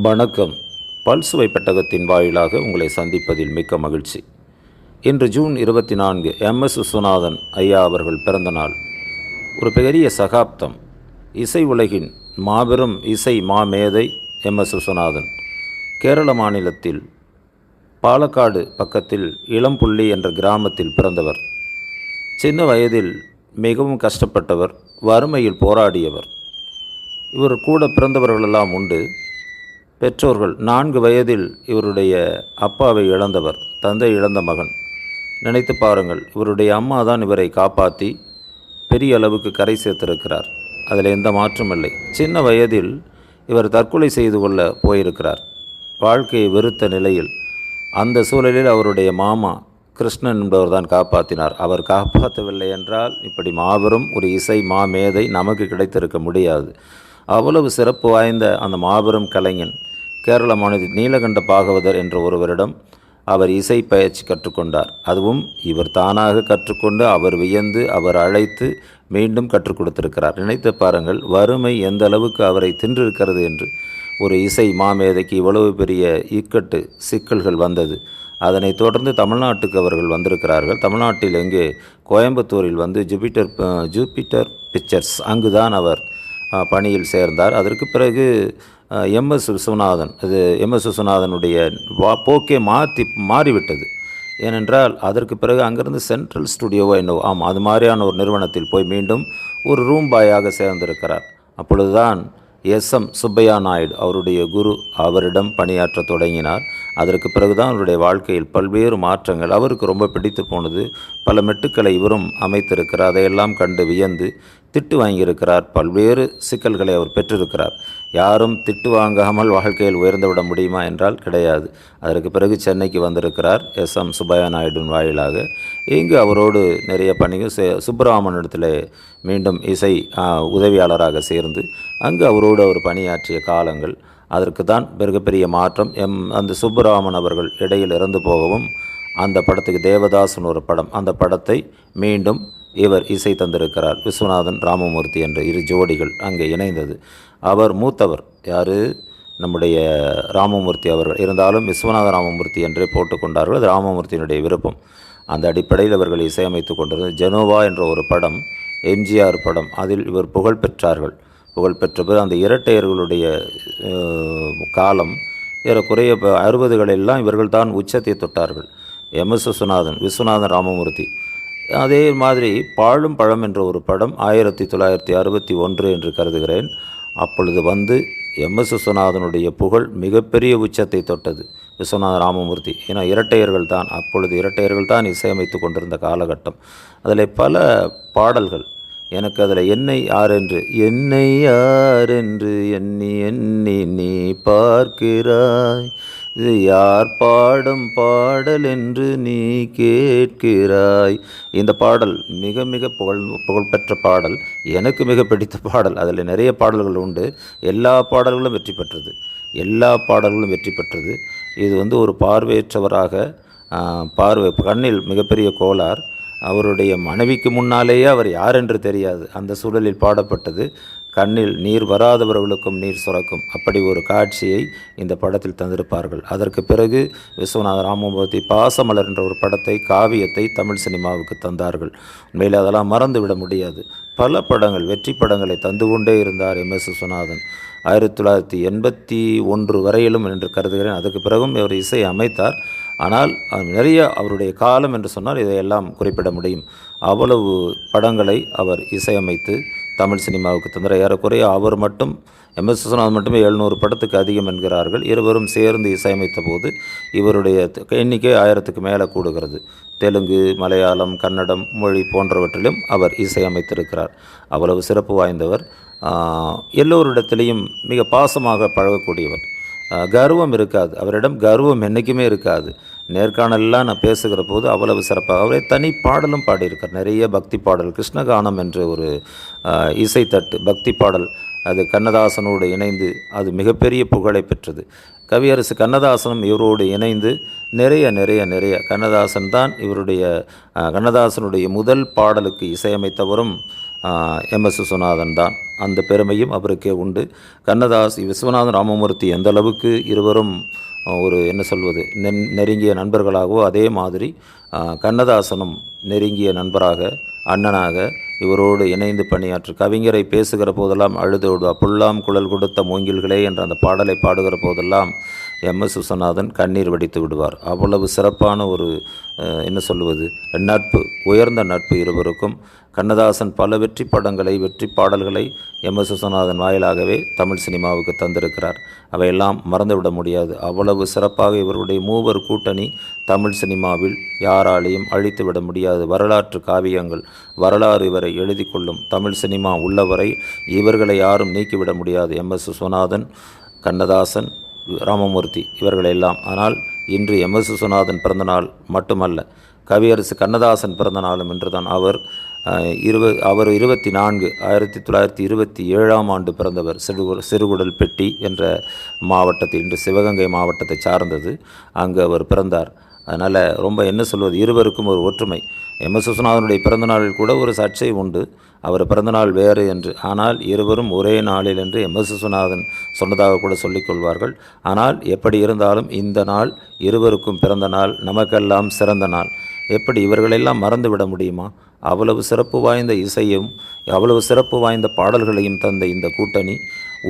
வணக்கம். பல்சுவை பெட்டகத்தின் வாயிலாக உங்களை சந்திப்பதில் மிக்க மகிழ்ச்சி. இன்று ஜூன் 24 எம்.எஸ். விஸ்வநாதன் ஐயா அவர்கள் பிறந்த நாள். ஒரு பெரிய சகாப்தம். இசை உலகின் மாபெரும் இசை மாமேதை எம்.எஸ். விஸ்வநாதன். கேரள மாநிலத்தில் பாலக்காடு பக்கத்தில் இளம்புள்ளி என்ற கிராமத்தில் பிறந்தவர். சின்ன வயதில் மிகவும் கஷ்டப்பட்டவர், வறுமையில் போராடியவர். இவர் கூட பிறந்தவர்களெல்லாம் உண்டு. பெற்றோர்கள் 4 வயதில் இவருடைய அப்பாவை இழந்தவர், தந்தை இழந்த மகன். நினைத்து பாருங்கள், இவருடைய அம்மா தான் இவரை காப்பாற்றி பெரிய அளவுக்கு கரை சேர்த்திருக்கிறார். அதில் எந்த மாற்றம் இல்லை. சின்ன வயதில் இவர் தற்கொலை செய்து கொள்ள போயிருக்கிறார், வாழ்க்கையை வெறுத்த நிலையில். அந்த சூழலில் அவருடைய மாமா கிருஷ்ணன் என்பவர் தான் காப்பாற்றினார். அவர் காப்பாற்றவில்லை என்றால் இப்படி மாபெரும் ஒரு இசை மாமேதை நமக்கு கிடைத்திருக்க முடியாது. அவ்வளவு சிறப்பு வாய்ந்த அந்த மாபெரும் கலைஞன் கேரள மாநில நீலகண்ட பாகவதர் என்ற ஒருவரிடம் அவர் இசை பயிற்சி கற்றுக்கொண்டார். அதுவும் இவர் தானாக கற்றுக்கொண்டு, அவர் வியந்து, அவர் அழைத்து மீண்டும் கற்றுக் கொடுத்திருக்கிறார். நினைத்து பாருங்கள், வறுமை எந்த அளவுக்கு அவரை தின்றிருக்கிறது என்று. ஒரு இசை மாமேதைக்கு இவ்வளவு பெரிய இக்கட்டு சிக்கல்கள் வந்தது. அதனைத் தொடர்ந்து தமிழ்நாட்டுக்கு அவர்கள் வந்திருக்கிறார்கள். தமிழ்நாட்டில் எங்கே கோயம்புத்தூரில் வந்து ஜூபிட்டர் பிக்சர்ஸ் அங்குதான் அவர் பணியில் சேர்ந்தார். அதற்கு பிறகு எம்.எஸ். விஸ்வநாதன், இது எம்.எஸ். விஸ்வநாதனுடைய போக்கே மாறிவிட்டது. ஏனென்றால் அதற்கு பிறகு அங்கிருந்து சென்ட்ரல் ஸ்டுடியோவோ என்னவோ, அது மாதிரியான ஒரு நிறுவனத்தில் போய் மீண்டும் ஒரு ரூம் பாயாக சேர்ந்திருக்கிறார். அப்பொழுதுதான் எஸ்.எம். சுப்பையா நாயுடு அவருடைய குரு, அவரிடம் பணியாற்ற தொடங்கினார். அதற்கு பிறகுதான் அவருடைய வாழ்க்கையில் பல்வேறு மாற்றங்கள். அவருக்கு ரொம்ப பிடித்து போனது. பல மெட்டுக்களை இவரும் அமைத்திருக்கிறார். அதையெல்லாம் கண்டு வியந்து திட்டு வாங்கியிருக்கிறார். பல்வேறு சிக்கல்களை அவர் பெற்றிருக்கிறார். யாரும் திட்டு வாங்காமல் வாழ்க்கையில் உயர்ந்து விட முடியுமா என்றால் கிடையாது. அதற்கு பிறகு சென்னைக்கு வந்திருக்கிறார் எஸ்.எம். சுப்பையா நாயுடுவின் வாயிலாக. இங்கு அவரோடு நிறைய பணிகள் சுப்பிரமணியத்தில் மீண்டும் இசை உதவியாளராக சேர்ந்து அங்கு அவரோடு அவர் பணியாற்றிய காலங்கள். அதற்கு தான் மிகப்பெரிய மாற்றம். அந்த சுப்பராமன் அவர்கள் இடையில் இறந்து போகவும் அந்த படத்துக்கு தேவதாசன் ஒரு படம், அந்த படத்தை மீண்டும் இவர் இசை தந்திருக்கிறார். விஸ்வநாதன் ராமமூர்த்தி என்ற 2 ஜோடிகள் அங்கே இணைந்தது. அவர் மூத்தவர், யார், நம்முடைய ராமமூர்த்தி அவர்கள். இருந்தாலும் விஸ்வநாத ராமமூர்த்தி என்றே போட்டுக்கொண்டார்கள். அது ராமமூர்த்தியினுடைய விருப்பம். அந்த அடிப்படையில் அவர்கள் இசையமைத்து கொண்டிருந்தது. ஜெனோவா என்ற ஒரு படம், எம்ஜிஆர் படம், அதில் இவர் புகழ் பெற்றார்கள். புகழ் பெற்ற அந்த இரட்டையர்களுடைய காலம் ஏறக்குறைய 60களெல்லாம் இவர்கள் தான் உச்சத்தை தொட்டார்கள். எம்.எஸ். விஸ்வநாதன் ராமமூர்த்தி. அதே மாதிரி பாழும் பழம் என்ற ஒரு படம் 1961 என்று கருதுகிறேன். அப்பொழுது வந்து எம்.எஸ். விஸ்வநாதனுடைய புகழ் மிகப்பெரிய உச்சத்தை தொட்டது. விஸ்வநாத ராமமூர்த்தி, ஏன்னா அப்பொழுது இரட்டையர்கள் தான் இசையமைத்து கொண்டிருந்த காலகட்டம். அதில் பல பாடல்கள் எனக்கு அதில் என்னை யாரென்று எண்ணி எண்ணி நீ பார்க்கிறாய், இது யார் பாடும் பாடல் என்று நீ கேட்கிறாய். இந்த பாடல் மிக மிக புகழ்பெற்ற பாடல், எனக்கு மிக பிடித்த பாடல். அதில் நிறைய பாடல்கள் உண்டு. எல்லா பாடல்களும் வெற்றி பெற்றது. இது வந்து ஒரு பார்வையற்றவராக, கண்ணில் மிகப்பெரிய கோளார், அவருடைய மனைவிக்கு முன்னாலேயே அவர் யார் என்று தெரியாது, அந்த சூழலில் பாடப்பட்டது. கண்ணில் நீர் வராதவர்களுக்கும் நீர் சுரக்கும், அப்படி ஒரு காட்சியை இந்த படத்தில் தந்திருப்பார்கள். அதற்கு பிறகு விஸ்வநாத ராமமூர்த்தி பாசமலர் என்ற ஒரு படத்தை, காவியத்தை தமிழ் சினிமாவுக்கு தந்தார்கள். உண்மையில் அதெல்லாம் மறந்துவிட முடியாது. பல படங்கள், வெற்றி படங்களை தந்து கொண்டே இருந்தார் எம்.எஸ். விஸ்வநாதன். 1981 வரையிலும் என்று கருதுகிறேன். அதுக்கு பிறகும் இவர் இசை அமைத்தார். ஆனால் நிறைய அவருடைய காலம் என்று சொன்னால் இதையெல்லாம் குறிப்பிட முடியும். அவ்வளவு படங்களை அவர் இசையமைத்து தமிழ் சினிமாவுக்கு தந்தார். ஏறக்குறைய அவர் மட்டும், எம்.எஸ். விஸ்வநாதன் மட்டுமே 700 படத்துக்கு அதிகம் என்கிறார்கள். இருவரும் சேர்ந்து இசையமைத்த போது இவருடைய எண்ணிக்கை 1000க்கு மேலே கூடுகிறது. தெலுங்கு, மலையாளம், கன்னடம் மொழி போன்றவற்றிலும் அவர் இசையமைத்திருக்கிறார். அவ்வளவு சிறப்பு வாய்ந்தவர். எல்லோரிடத்திலையும் மிக பாசமாக பழகக்கூடியவர். கர்வம் இருக்காது அவரிடம், கர்வம் என்றைக்குமே இருக்காது. நேர்காணலாம் நான் பேசுகிற போது அவ்வளவு சிறப்பாக அவரே தனி பாடலும் பாடியிருக்கார். நிறைய பக்தி பாடல், கிருஷ்ணகானம் என்ற ஒரு இசைத்தட்டு பக்தி பாடல், அது கண்ணதாசனோடு இணைந்து அது மிகப்பெரிய புகழை பெற்றது. கவியரசு கண்ணதாசனும் இவரோடு இணைந்து நிறைய கண்ணதாசன் தான் கண்ணதாசனுடைய முதல் பாடலுக்கு இசையமைத்தவரும் எம்எஸ் விஸ்வநாதன் தான். அந்த பெருமையும் அவருக்கே உண்டு. கண்ணதாஸ் விஸ்வநாதன் ராமமூர்த்தி எந்த அளவுக்கு இருவரும் ஒரு என்ன சொல்வது நெருங்கிய நண்பர்களாகவோ அதே மாதிரி கண்ணதாசனும் நெருங்கிய நண்பராக அண்ணனாக இவரோடு இணைந்து பணியாற்று கவிஞரை பேசுகிற போதெல்லாம் அழுது விடுவார். புல்லாம் குழல் கொடுத்த மூங்கில்களே என்ற அந்த பாடலை பாடுகிற போதெல்லாம் எம்எஸ் விஸ்வநாதன் கண்ணீர் வடித்து விடுவார். அவ்வளவு சிறப்பான ஒரு என்ன சொல்வது நட்பு, உயர்ந்த நட்பு இருவருக்கும். கண்ணதாசன் பல வெற்றி படங்களை வெற்றி பாடல்களை எம்எஸ் விஸ்வநாதன் வாயிலாகவே தமிழ் சினிமாவுக்கு தந்திருக்கிறார். அவையெல்லாம் மறந்துவிட முடியாது. அவ்வளவு சிறப்பாக இவருடைய மூவர் கூட்டணி தமிழ் சினிமாவில் யாராலையும் அழித்துவிட முடியாது. வரலாற்று காவியங்கள், வரலாறு இவரை எழுதி கொள்ளும். தமிழ் சினிமா உள்ளவரை இவர்களை யாரும் நீக்கிவிட முடியாது. எம்எஸ் விஸ்வநாதன், கண்ணதாசன், ராமமூர்த்தி இவர்களெல்லாம். ஆனால் இன்று எம்எஸ் விஸ்வநாதன் பிறந்தநாள் மட்டுமல்ல, கவியரசு கண்ணதாசன் பிறந்த நாளும் இன்று தான். அவர் 24 1927ஆம் ஆண்டு பிறந்தவர். சிறுகுடல்பெட்டி என்ற மாவட்டத்தில், இன்று சிவகங்கை மாவட்டத்தை சார்ந்தது, அங்கு அவர் பிறந்தார். அதனால் ரொம்ப என்ன சொல்வது, இருவருக்கும் ஒரு ஒற்றுமை. எம்எஸ் விஸ்வநாதனுடைய பிறந்தநாளில் கூட ஒரு சர்ச்சை உண்டு, அவர் பிறந்தநாள் வேறு என்று. ஆனால் இருவரும் ஒரே நாளில் என்று எம்எஸ் விஸ்வநாதன் சொன்னதாக கூட சொல்லிக்கொள்வார்கள். ஆனால் எப்படி இருந்தாலும் இந்த நாள் இருவருக்கும் பிறந்த நாள், நமக்கெல்லாம் சிறந்த நாள். எப்படி இவர்களெல்லாம் மறந்துவிட முடியுமா? அவ்வளவு சிறப்பு வாய்ந்த இசையும் அவ்வளவு சிறப்பு வாய்ந்த பாடல்களையும் தந்த இந்த கூட்டணி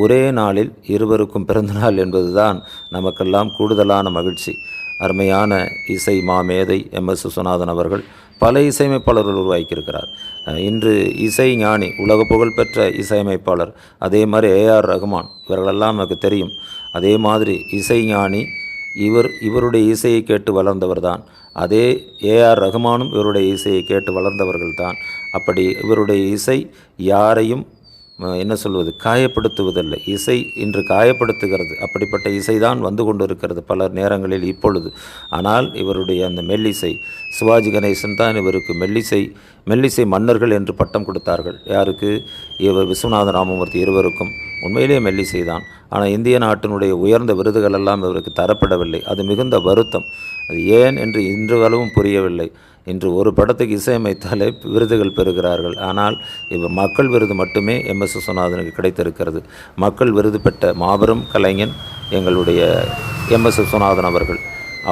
ஒரே நாளில் இருவருக்கும் பிறந்தநாள் என்பதுதான் நமக்கெல்லாம் கூடுதலான மகிழ்ச்சி. அருமையான இசை மாமேதை எம்எஸ் விஸ்வநாதன் அவர்கள் பல இசையமைப்பாளர்கள் உருவாக்கியிருக்கிறார். இன்று இசை ஞானி, உலக புகழ்பெற்ற இசையமைப்பாளர், அதே மாதிரி ஏஆர் ரகுமான், இவர்களெல்லாம் நமக்கு தெரியும். அதே மாதிரி இசை ஞானி இவருடைய இசையை கேட்டு வளர்ந்தவர் தான். அதே ஏஆர் ரகுமானும் இவருடைய இசையை கேட்டு வளர்ந்தவர்கள் தான். அப்படி இவருடைய இசை யாரையும் என்ன சொல்வது காயப்படுத்துவதில்லை. இசை இன்று காயப்படுத்துகிறது. அப்படிப்பட்ட இசைதான் வந்து கொண்டு இருக்கிறது பல நேரங்களில் இப்பொழுது. ஆனால் இவருடைய அந்த மெல்லிசை, சிவாஜி கணேசன் தான் இவருக்கு மெல்லிசை மன்னர்கள் என்று பட்டம் கொடுத்தார்கள். யாருக்கு? இவர் விஸ்வநாதன் ராமமூர்த்தி இருவருக்கும். உண்மையிலே மெல்லிசை தான். ஆனால் இந்திய நாட்டினுடைய உயர்ந்த விருதுகள் எல்லாம் இவருக்கு தரப்படவில்லை. அது மிகுந்த வருத்தம். அது ஏன் என்று இன்று அளவும் புரியவில்லை. இன்று ஒரு படத்துக்கு இசையமைத்தாலே விருதுகள் பெறுகிறார்கள். ஆனால் இவர் மக்கள் விருது மட்டுமே எம்எஸ் விஸ்வநாதனுக்கு கிடைத்திருக்கிறது. மக்கள் விருது பெற்ற மாபெரும் கலைஞன் எங்களுடைய எம்எஸ் விஸ்வநாதன் அவர்கள்.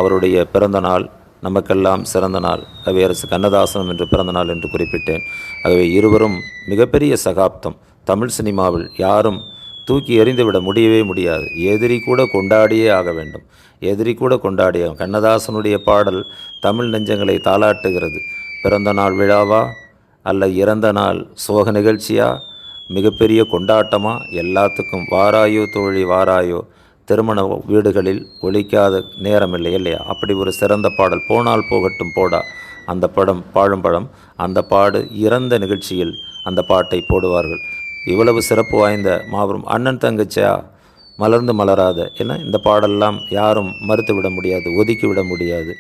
அவருடைய பிறந்த நாள் நமக்கெல்லாம் சிறந்த நாள். கவியரசு கண்ணதாசனம் என்று பிறந்த நாள் என்று குறிப்பிட்டேன். ஆகவே இருவரும் மிகப்பெரிய சகாப்தம். தமிழ் சினிமாவில் யாரும் தூக்கி எறிந்துவிட முடியவே முடியாது. எதிரி கூட கொண்டாடியே ஆக வேண்டும். எதிரி கூட கொண்டாடிய கண்ணதாசனுடைய பாடல் தமிழ் நெஞ்சங்களை தாளாட்டுகிறது. பிறந்த நாள் விழாவா அல்ல இறந்த நாள் சோக நிகழ்ச்சியா, மிகப்பெரிய கொண்டாட்டமா, எல்லாத்துக்கும் வாராயோ தோழி வாராயோ. திருமண வீடுகளில் ஒலிக்காத நேரமில்லை இல்லையா? அப்படி ஒரு சிறந்த பாடல். போனால் போகட்டும் போடா, அந்த படம் பாழும்பழம். அந்த பாடு இறந்த நிகழ்ச்சியில் அந்த பாட்டை போடுவார்கள். இவ்வளவு சிறப்பு வாய்ந்த மாபெரும் அண்ணன் தங்கச்சியா, மலர்ந்து மலராத என இந்த பாடெல்லாம் யாரும் மறுத்துவிட முடியாது, ஒதுக்கிவிட முடியாது.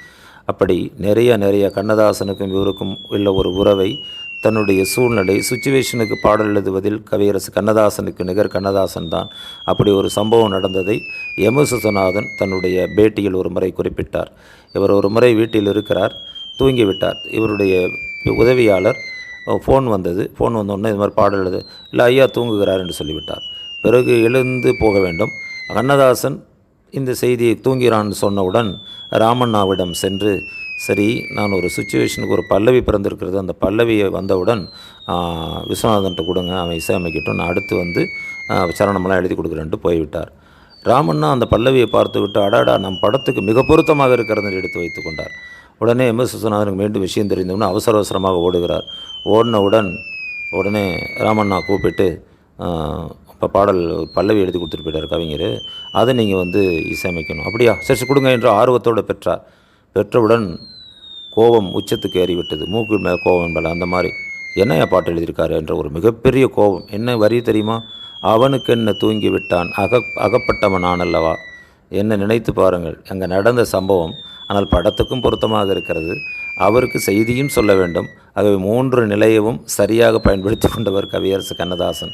அப்படி நிறைய கண்ணதாசனுக்கும் இவருக்கும் உள்ள ஒரு உறவை தன்னுடைய சூழ்நிலை சுச்சுவேஷனுக்கு பாடல் எழுதுவதில் கவியரசு கண்ணதாசனுக்கு நிகர் கண்ணதாசன் தான். அப்படி ஒரு சம்பவம் நடந்ததை எம்எஸ் விஸ்வநாதன் தன்னுடைய பேட்டியில் ஒரு முறை குறிப்பிட்டார். இவர் ஒரு முறை வீட்டில் இருக்கிறார், தூங்கிவிட்டார். இவருடைய உதவியாளர் ஃபோன் வந்தோடனே இது மாதிரி பாடல் எழுது, இல்லை ஐயா தூங்குகிறார் என்று சொல்லிவிட்டார். பிறகு எழுந்து போக வேண்டும். கண்ணதாசன் இந்த செய்தியை தூங்கிறான்னு சொன்னவுடன் ராமண்ணாவிடம் சென்று, சரி நான் ஒரு சுச்சுவேஷனுக்கு ஒரு பல்லவி பிறந்திருக்கிறது, அந்த பல்லவியை வந்தவுடன் விஸ்வநாதன்ட்ட கொடுங்க, அவன் இசையமைக்கட்டும், நான் அடுத்து வந்து சரணமெல்லாம் எழுதி கொடுக்குறேன்ட்டு போய்விட்டார். ராமண்ணா அந்த பல்லவியை பார்த்து விட்டு, அடாடா நம் படத்துக்கு மிக பொருத்தமாக இருக்கிறது எடுத்து வைத்து கொண்டார். உடனே எம்எஸ் விஸ்வநாதனுக்கு மீண்டும் விஷயம் தெரிந்தவுடனே அவசரமாக ஓடுகிறார். ஓடினவுடன் உடனே ராமண்ணா கூப்பிட்டு, இப்போ பாடல் பல்லவி எழுதி கொடுத்துட்டு போயிட்டார் கவிஞர், அதை நீங்கள் வந்து இசையமைக்கணும். அப்படியா, சரி கொடுங்க என்று ஆர்வத்தோடு பெற்றார். பெற்றவுடன் கோபம் உச்சத்துக்கு ஏறிவிட்டது. மூக்கு மேலே கோபம் மேலே அந்த மாதிரி, என்னையா பாட்டு எழுதியிருக்காரு என்ற ஒரு மிகப்பெரிய கோபம். என்ன வரி தெரியுமா? அவனுக்கு என்ன தூங்கி விட்டான் அகப்பட்டவன் நான் அல்லவா. என்ன நினைத்து பாருங்கள், அங்கே நடந்த சம்பவம். ஆனால் படத்துக்கும் பொருத்தமாக இருக்கிறது. அவருக்கு செய்தியும் சொல்ல வேண்டும். ஆகவே 3 நிலையவும் சரியாக பயன்படுத்தி கொண்டவர் கவியரசு கண்ணதாசன்.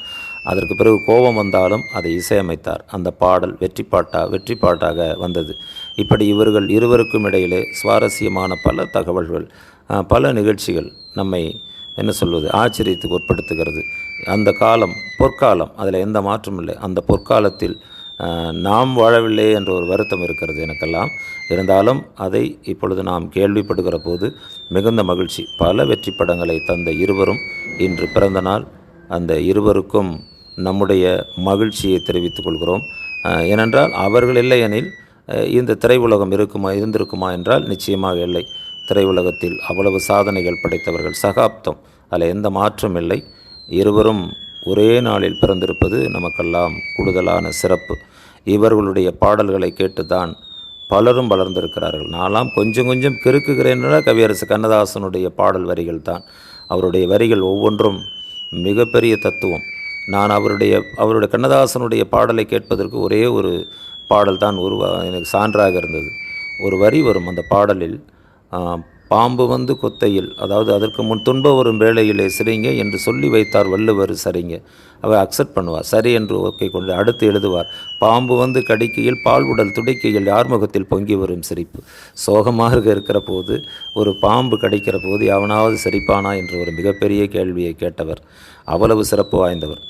அதற்கு பிறகு கோபம் வந்தாலும் அதை இசையமைத்தார். அந்த பாடல் வெற்றி பாட்டாக வந்தது. இப்படி இவர்கள் இருவருக்கும் இடையிலே சுவாரஸ்யமான பல தகவல்கள், பல நிகழ்ச்சிகள் நம்மை என்ன சொல்வது, ஆச்சரியத்துக்கு உட்படுத்துகிறது. அந்த காலம் பொற்காலம், அதில் எந்த மாற்றமும் இல்லை. அந்த பொற்காலத்தில் நாம் வாழவில்லை என்ற ஒரு வருத்தம் இருக்கிறது எனக்கெல்லாம். இருந்தாலும் அதை இப்பொழுது நாம் கேள்விப்படுகிற போது மிகுந்த மகிழ்ச்சி. பல வெற்றி படங்களை தந்த இருவரும் இன்று பிறந்த நாள். அந்த இருவருக்கும் நம்முடைய மகிழ்ச்சியை தெரிவித்துக் கொள்கிறோம். ஏனென்றால் அவர்கள் இல்லையெனில் இந்த திரையுலகம் இருந்திருக்குமா என்றால் நிச்சயமாக இல்லை. திரையுலகத்தில் அவ்வளவு சாதனைகள் படைத்தவர்கள். சகாப்தம், அதில் எந்த மாற்றம் இல்லை. இருவரும் ஒரே நாளில் பிறந்திருப்பது நமக்கெல்லாம் கூடுதலான சிறப்பு. இவர்களுடைய பாடல்களை கேட்டுத்தான் பலரும் வளர்ந்திருக்கிறார்கள். நான்லாம் கொஞ்சம் கொஞ்சம் கிறுக்குகிறேன்னா கவியரசு கண்ணதாசனுடைய பாடல் வரிகள் தான். அவருடைய வரிகள் ஒவ்வொன்றும் மிகப்பெரிய தத்துவம். நான் அவருடைய கண்ணதாசனுடைய பாடலை கேட்பதற்கு ஒரே ஒரு பாடல் தான் எனக்கு சான்றாக இருந்தது. ஒரு வரி வரும் அந்த பாடலில், பாம்பு வந்து கொத்தையில், அதாவது அதற்கு முன் துன்ப வரும் வேளையிலே சிரிங்க என்று சொல்லி வைத்தார் வள்ளுவர் சரிங்க. அவர் அக்செப்ட் பண்ணுவார், சரி என்று ஓகே கொண்டு அடுத்து எழுதுவார், பாம்பு வந்து கடிக்கையில் பால் உடல் துடிக்கையில் யார் முகத்தில் பொங்கி வரும் சிரிப்பு. சோகமாக இருக்கிற போது, ஒரு பாம்பு கடிக்கிற போது எவனாவது சிரிப்பானா என்று ஒரு மிகப்பெரிய கேள்வியை கேட்டவர். அவ்வளவு சிறப்பு வாய்ந்தவர்.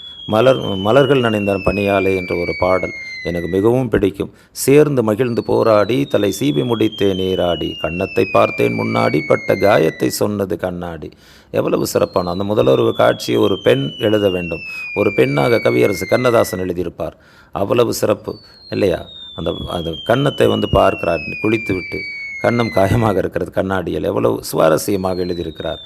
மலர்கள் நனைந்த பனியாலே என்ற ஒரு பாடல் எனக்கு மிகவும் பிடிக்கும். சேர்ந்து மகிழ்ந்து போராடி தலை சீவி முடித்தே நீராடி கன்னத்தை பார்த்தேன் முன்னாடி பட்ட காயத்தை சொன்னது கண்ணாடி. எவ்வளவு சிறப்பான அந்த முதல்வர் காட்சியை ஒரு பெண் எழுத வேண்டும். ஒரு பெண்ணாக கவியரசு கண்ணதாசன் எழுதியிருப்பார். அவ்வளவு சிறப்பு இல்லையா? அந்த கன்னத்தை பார்க்கிறார் குளித்து விட்டு, கன்னம் காயமாக இருக்கிறது கண்ணாடியில். எவ்வளவு சுவாரஸ்யமாக எழுதியிருக்கிறார்.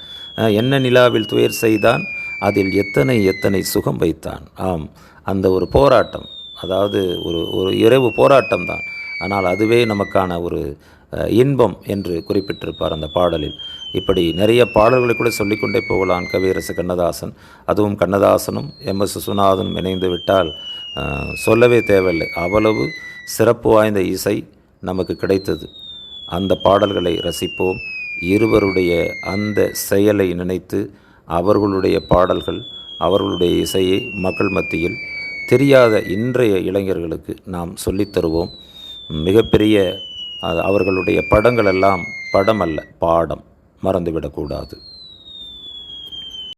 என்ன நிலாவில் துயர் செய்தான் அதில் எத்தனை எத்தனை சுகம் வைத்தான். ஆம், அந்த ஒரு போராட்டம், அதாவது ஒரு இரவு போராட்டம் தான். ஆனால் அதுவே நமக்கான ஒரு இன்பம் என்று குறிப்பிட்டிருப்பார் அந்த பாடலில். இப்படி நிறைய பாடல்களை கூட சொல்லிக்கொண்டே போகலாம் கவியரசு கண்ணதாசன். அதுவும் கண்ணதாசனும் எம்.எஸ். விஸ்வநாதனும் இணைந்து விட்டால் சொல்லவே தேவையில்லை. அவ்வளவு சிறப்பு வாய்ந்த இசை நமக்கு கிடைத்தது. அந்த பாடல்களை ரசிப்போம். இருவருடைய அந்த செயலை நினைத்து அவர்களுடைய பாடல்கள், அவர்களுடைய இசையை மக்கள் மத்தியில் தெரியாத இன்றைய இளைஞர்களுக்கு நாம் சொல்லித்தருவோம். மிகப்பெரிய அவர்களுடைய படங்கள் எல்லாம் படம் அல்ல, பாடம். மறந்துவிடக்கூடாது.